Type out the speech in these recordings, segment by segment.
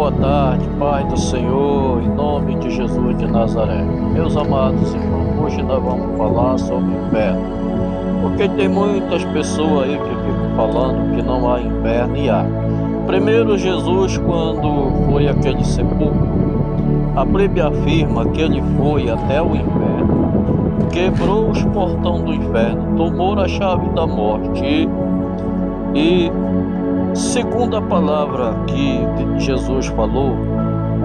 boa tarde, Pai do Senhor, em nome de Jesus de Nazaré. Meus amados irmãos, hoje nós vamos falar sobre inferno, porque tem muitas pessoas aí que ficam falando que não há inferno e há. Primeiro, Jesus, quando foi àquele sepulcro, a Bíblia afirma que ele foi até o inferno, quebrou os portões do inferno, tomou a chave da morte e segundo a palavra que Jesus falou,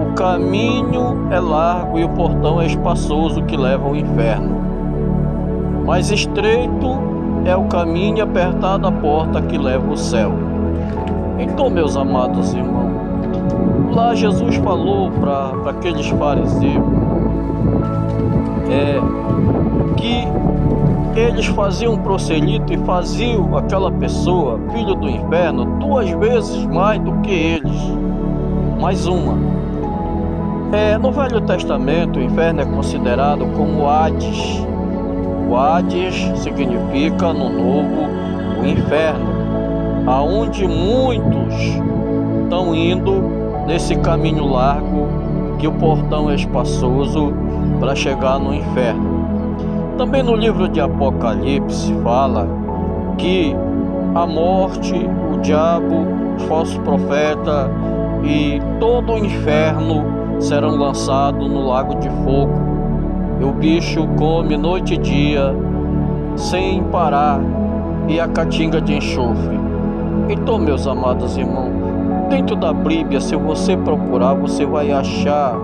o caminho é largo e o portão é espaçoso que leva ao inferno. Mas estreito é o caminho e apertada a porta que leva ao céu. Então, meus amados irmãos, lá Jesus falou para aqueles fariseus que eles faziam um prosélito e faziam aquela pessoa, filho do inferno, 2 vezes mais do que eles. Mais uma. No Velho Testamento, o inferno é considerado como Hades. O Hades significa, no Novo, o inferno, aonde muitos estão indo nesse caminho largo, que o portão é espaçoso para chegar no inferno. Também no livro de Apocalipse fala que a morte, o diabo, os falsos profetas e todo o inferno serão lançados no lago de fogo. E o bicho come noite e dia sem parar, e a caatinga de enxofre. Então, meus amados irmãos, dentro da Bíblia, se você procurar, você vai achar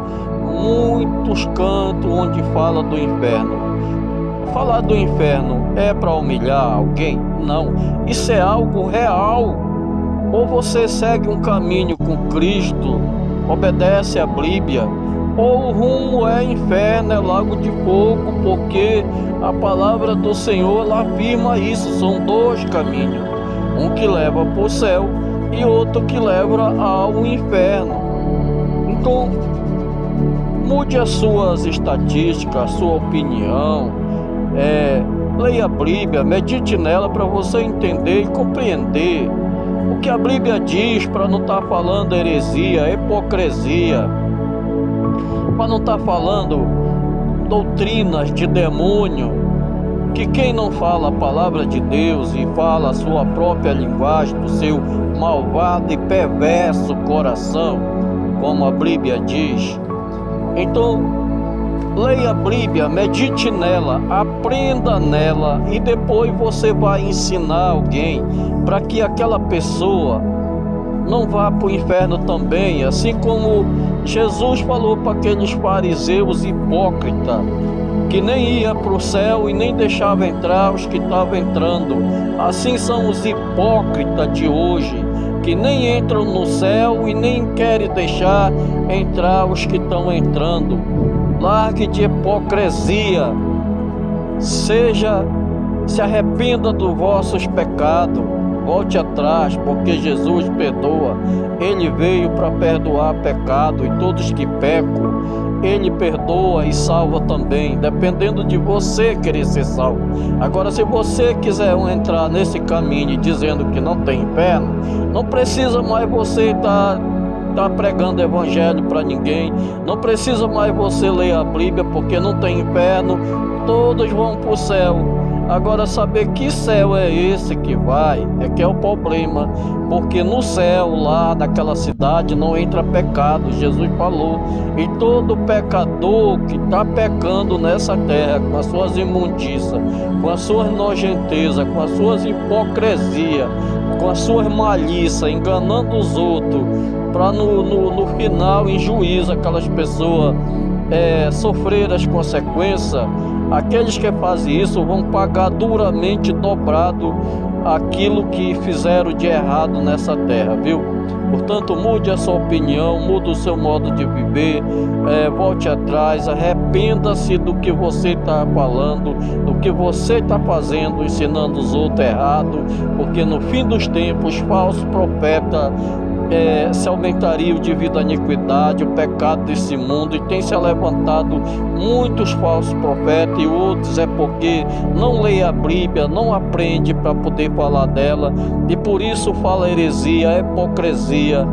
muitos cantos onde fala do inferno. Falar do inferno é para humilhar alguém? Não, isso é algo real. Ou você segue um caminho com Cristo, obedece a Bíblia, ou o rumo é inferno, é lago de fogo, porque a palavra do Senhor ela afirma isso. São 2 caminhos, um que leva para o céu e outro que leva ao inferno. Então, mude as suas estatísticas, a sua opinião. Leia a Bíblia, medite nela para você entender e compreender o que a Bíblia diz, para não estar falando heresia, hipocrisia, para não estar falando doutrinas de demônio, que quem não fala a palavra de Deus e fala a sua própria linguagem do seu malvado e perverso coração, como a Bíblia diz. Então, leia a Bíblia, medite nela, aprenda nela e depois você vai ensinar alguém para que aquela pessoa não vá para o inferno também, assim como Jesus falou para aqueles fariseus hipócritas que nem ia para o céu e nem deixava entrar os que estavam entrando. Assim são os hipócritas de hoje, que nem entram no céu e nem querem deixar entrar os que estão entrando. Largue de hipocrisia, se arrependa dos vossos pecados, volte atrás, porque Jesus perdoa. Ele veio para perdoar pecado, e todos que pecam, Ele perdoa e salva também, dependendo de você querer ser salvo. Agora, se você quiser entrar nesse caminho dizendo que não tem inferno, não precisa mais você estar pregando evangelho para ninguém, não precisa mais você ler a Bíblia, porque não tem inferno, todos vão para o céu. Agora, saber que céu é esse que vai, é que é o problema, porque no céu lá daquela cidade não entra pecado, Jesus falou, e todo pecador que está pecando nessa terra, com as suas imundícias, com as suas nojentezas, com as suas hipocrisias, com as suas malícias, enganando os outros, para no final, em juízo, aquelas pessoas sofrer as consequências. Aqueles que fazem isso vão pagar duramente, dobrado, aquilo que fizeram de errado nessa terra, viu? Portanto, mude a sua opinião, mude o seu modo de viver, volte atrás, arrependa-se do que você está falando, do que você está fazendo, ensinando os outros errado, porque no fim dos tempos, falsos profetas se aumentaria devido à iniquidade, o pecado desse mundo, e tem se levantado muitos falsos profetas, e outros é porque não lê a Bíblia, não aprende para poder falar dela, e por isso fala heresia, hipocrisia.